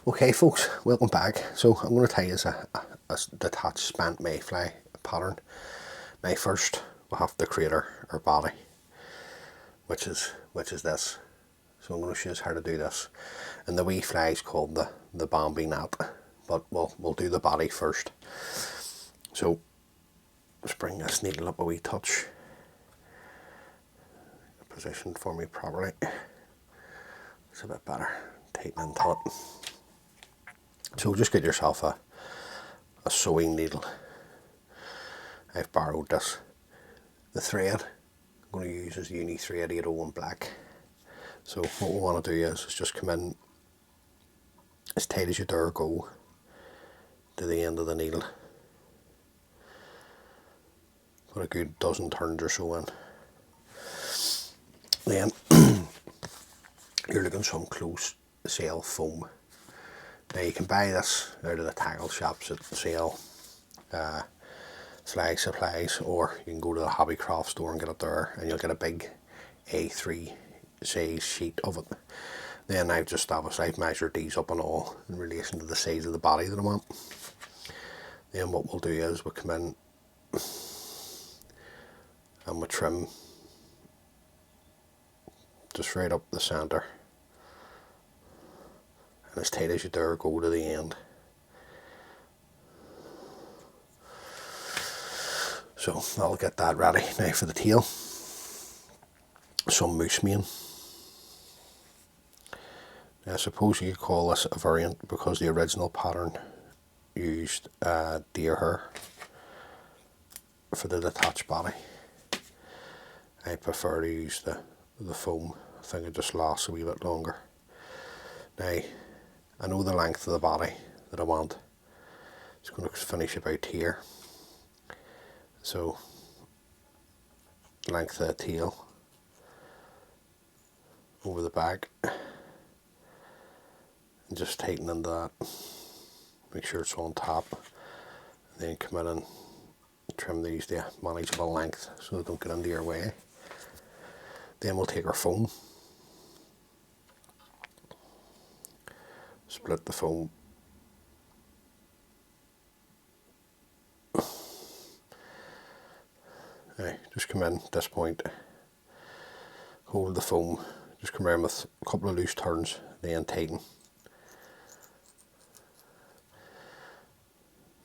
Okay folks, welcome back. So I'm going to tell you a detached spant mayfly pattern. Now first we'll have to create our body, which is this. So I'm going to show you how to do this. And the wee fly is called the Bambi knot, but we'll do the body first. So just bring this needle up a wee touch, positioned for me properly. It's a bit better, tighten into it. So just get yourself a sewing needle. I've borrowed this. The thread I'm going to use is Uni Thread 801 Black. So what we want to do is just come in as tight as you dare go to the end of the needle. Put a good dozen turns or so in. Then you're looking some close sale foam. Now you can buy this out of the tackle shops that sell flag supplies, or you can go to the Hobbycraft store and get it there, and you'll get a big A3 size sheet of it. Then I've measured these up and all in relation to the size of the body that I want. Then what we'll do is we'll come in and we'll trim just right up the centre, and as tight as you dare go to the end. So I'll get that ready. Now for the tail, some moose mane. Now I suppose you could call this a variant because the original pattern used deer hair for the detached body. I prefer to use the foam. I think it just lasts a wee bit longer. Now I know the length of the body that I want. It's going to finish about here. So length of the tail over the back, and just tighten into that. Make sure it's on top, and then come in and trim these to a manageable length so they don't get into your way. Then we'll take our foam, split the foam. Now, just come in at this point, hold the foam, just come around with a couple of loose turns, then tighten.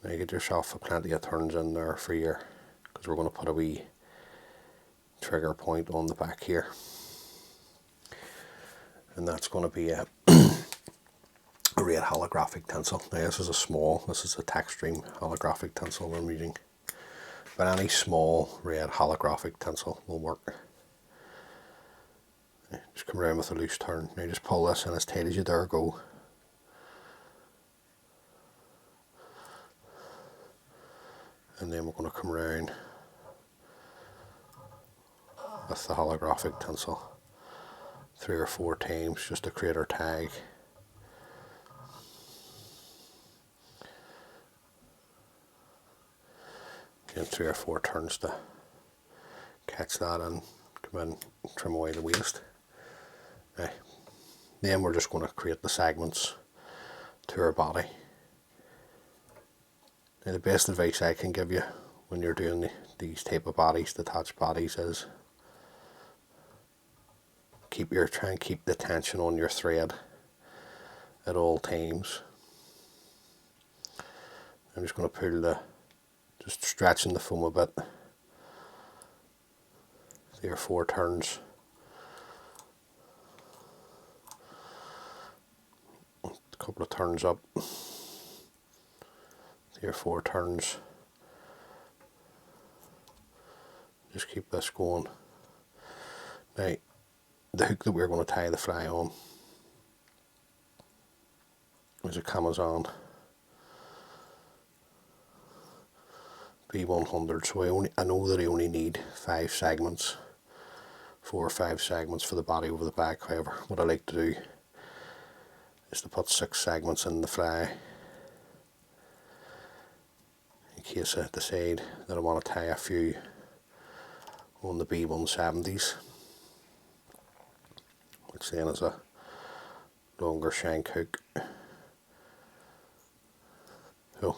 Now you get yourself plenty of turns in there for your, because we're going to put a wee trigger point on the back here, and that's going to be a red holographic tinsel. Now this is a Textream holographic tinsel I'm using, but any small red holographic tinsel will work. Just come around with a loose turn. Now just pull this in as tight as you dare go. And then we're going to come around with the holographic tinsel 3 or 4 times just to create our tag. Then 3 or 4 turns to catch that and come in and trim away the waste. Then we're just going to create the segments to our body. Now the best advice I can give you when you're doing these type of bodies, detached bodies, is try and keep the tension on your thread at all times. I'm just going to pull just stretching the foam a bit, 3 or 4 turns. A couple of turns up, 3 or 4 turns. Just keep this going. Now the hook that we're going to tie the fly on is a Kamasan B110. So I know that I only need 5 segments, 4 or 5 segments for the body over the back. However, what I like to do is to put 6 segments in the fly, in case I decide that I want to tie a few on the B170s, which then is a longer shank hook. So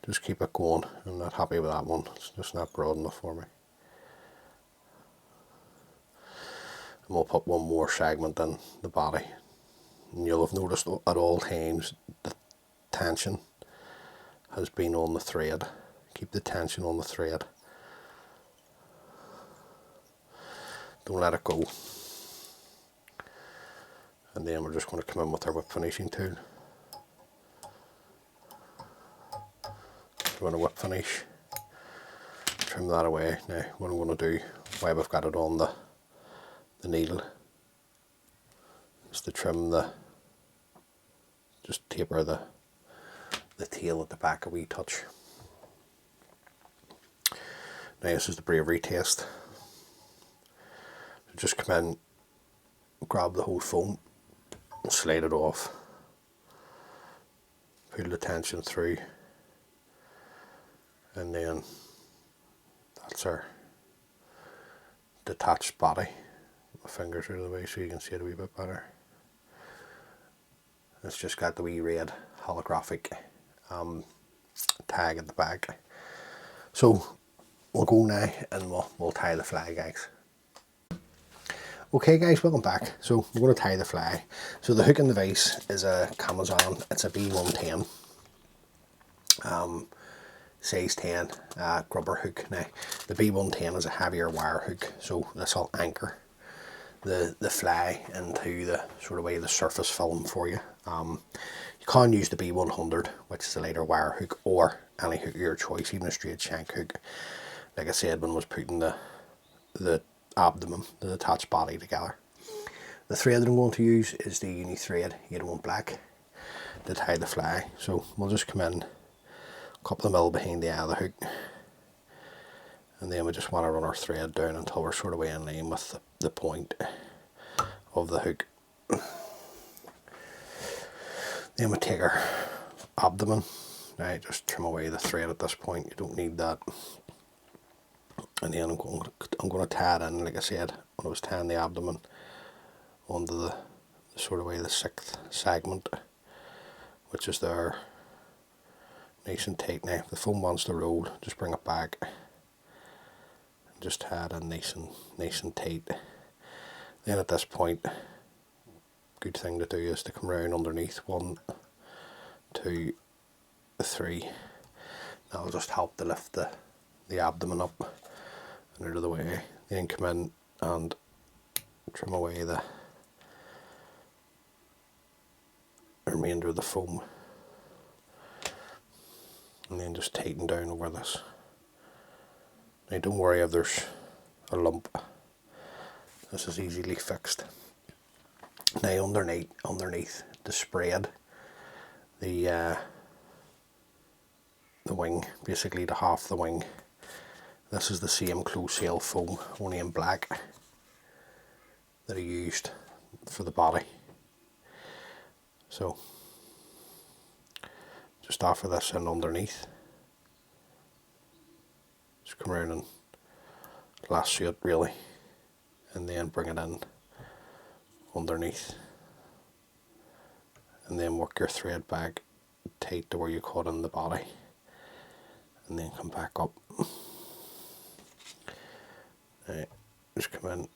just keep it going. I'm not happy with that one, it's just not broad enough for me. And we'll put one more segment in the body, and you'll have noticed at all times the tension has been on the thread. Keep the tension on the thread, don't let it go. And then we're just going to come in with our whip finishing tool. We're going to whip finish, trim that away. Now what I'm going to do, while we've got it on the needle, is to trim just taper the tail at the back a wee touch. Now this is the bravery test. So just come in, grab the whole foam, and slide it off. Pull the tension through, and then that's our detached body. My fingers are the way so you can see it a wee bit better. It's just got the wee red holographic tag at the back. So we'll go now and we'll tie the fly, guys. Okay guys, welcome back. So we're going to tie the fly. So the hook in the vise is a Kamasan, it's a B110. Size 10 grubber hook. Now the B110 is a heavier wire hook, so this will anchor the fly into the sort of way the surface film for you. You can use the B100, which is a lighter wire hook, or any hook of your choice, even a straight shank hook. Like I said, when I was putting the abdomen, the detached body together. The thread that I'm going to use is the uni thread 801 black to tie the fly. So we'll just come in a couple of mil behind the eye of the hook, and then we just want to run our thread down until we're sort of way in line with the point of the hook. Then we take our abdomen. Right, just trim away the thread at this point, you don't need that. And then I'm going to tie it in, like I said, when I was tying the abdomen, onto the sort of way the 6th segment, which is there, nice and tight. Now if the foam wants to roll, just bring it back and just tie it in nice and tight. Then at this point, good thing to do is to come round underneath, 1, 2, 3. That'll just help to lift the abdomen up and out of the way. Then come in and trim away the remainder of the foam, and then just tighten down over this. Now don't worry if there's a lump, this is easily fixed. Now underneath the spread, the wing, basically the half the wing, this is the same close sail foam, only in black, that I used for the body. So just offer this in underneath, just come around and lasso it really, and then bring it in underneath, and then work your thread back tight to where you caught in the body, and then come back up. Right, just come in,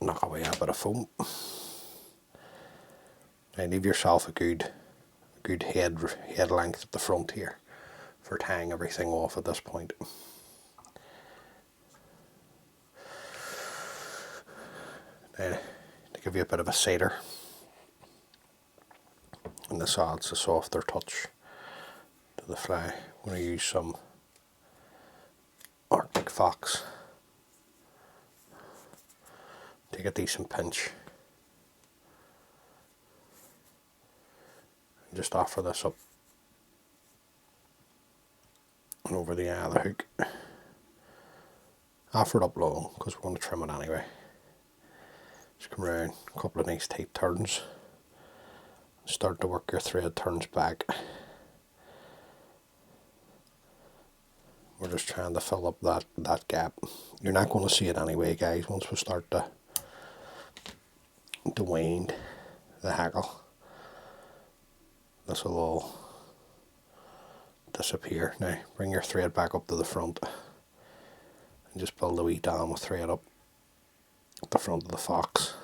knock away a bit of foam. Now leave yourself a good head length at the front here for tying everything off at this point. Now to give you a bit of a cider, and this adds a softer touch to the fly, I'm going to use some Arctic Fox. Take a decent pinch and just offer this up and over the eye of the hook. Offer it up long because we're going to trim it anyway. Just come around, a couple of nice tight turns, start to work your thread turns back. We're just trying to fill up that gap. You're not going to see it anyway, guys, once we start to wind the hackle. This will all disappear. Now bring your thread back up to the front and just build a wee dam of thread up at the front of the fox.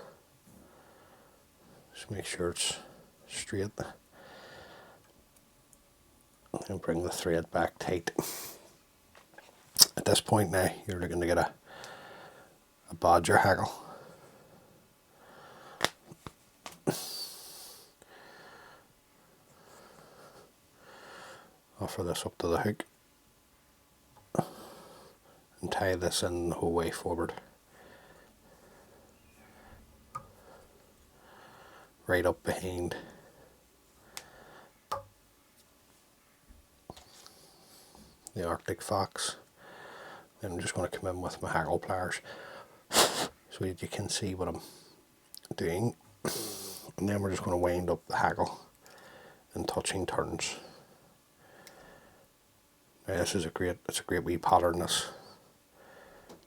Just make sure it's straight and bring the thread back tight. At this point now you're looking to get a bodger hackle. Offer this up to the hook and tie this in the whole way forward, right up behind the Arctic fox. Then I'm just going to come in with my hackle pliers so that you can see what I'm doing, and then we're just going to wind up the hackle in touching turns. Now this is it's a great wee pattern. It's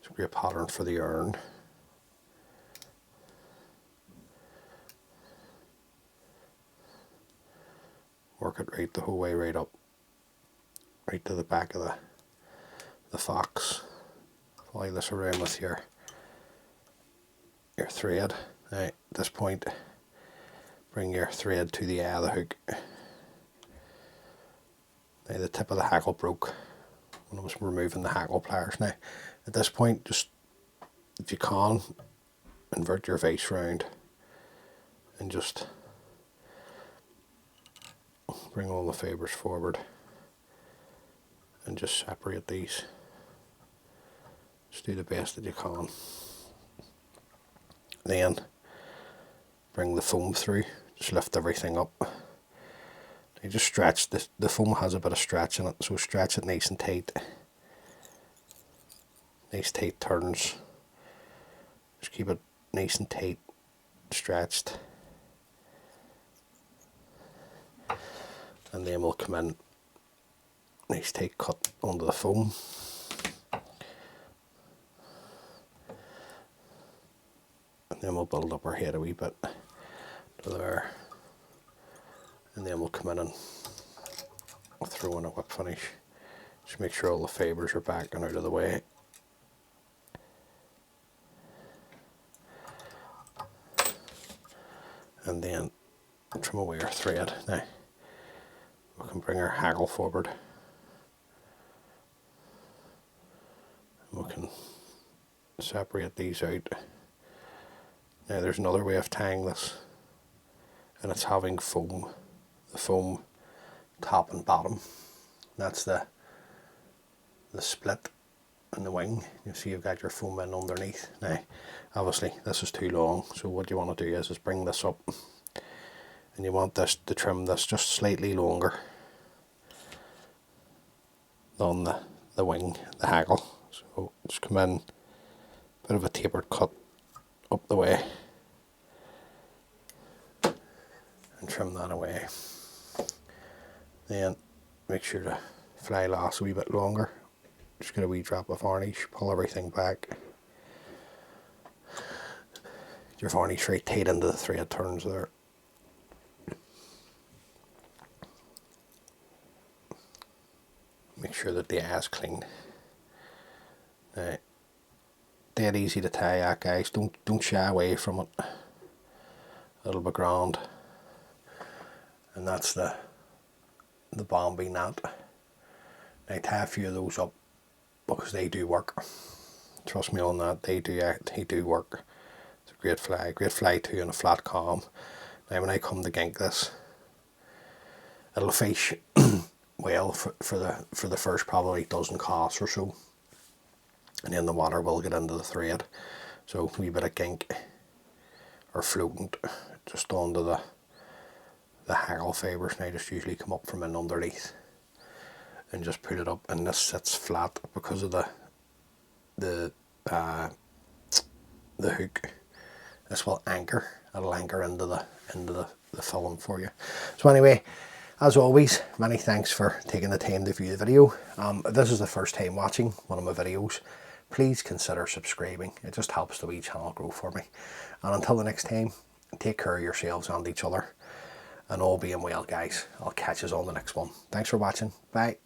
a great pattern for the urn. Work it right the whole way right up, right to the back of the fox. Fly this around with your thread. Now at this point, bring your thread to the eye of the hook. Now the tip of the hackle broke when I was removing the hackle pliers. Now at this point, just if you can, invert your vise round and just bring all the fibres forward and just separate these. Just do the best that you can. Then bring the foam through, just lift everything up. You just stretch, the foam has a bit of stretch in it, so stretch it nice and tight. Nice tight turns. Just keep it nice and tight, stretched. And then we'll come in, nice tight cut onto the foam. And then we'll build up our head a wee bit to there. And then we'll come in and we'll throw in a whip finish. Just make sure all the fibres are back and out of the way. And then trim away our thread. Now we can bring our hackle forward. And we can separate these out. Now there's another way of tying this, and it's having foam. The foam top and bottom. That's the split in the wing. You see you've got your foam in underneath. Now obviously this is too long, so what you want to do is bring this up, and you want this to trim this just slightly longer than the wing, the hackle. So just come in, bit of a tapered cut up the way and trim that away. Then make sure the fly lasts a wee bit longer. Just get a wee drop of varnish, pull everything back. Your varnish right tight into the thread turns there. Make sure that the eye is clean. Now, dead easy to tie that, guys. Don't shy away from it. It'll be grand. And that's the Bambi knot. Now tie a few of those up because they do work. Trust me on that, they do work. It's a great fly too in a flat calm. Now when I come to gink this, it'll fish well for the first probably dozen casts or so, and then the water will get into the thread. So a wee bit of gink or floating just onto the hackle fibres. Now just usually come up from in underneath and just put it up, and this sits flat because of the hook. This will anchor. It'll anchor into the film for you. So anyway, as always, many thanks for taking the time to view the video. If this is the first time watching one of my videos, please consider subscribing. It just helps the wee channel grow for me. And until the next time, take care of yourselves and each other. And all being well, guys, I'll catch you on the next one. Thanks for watching. Bye.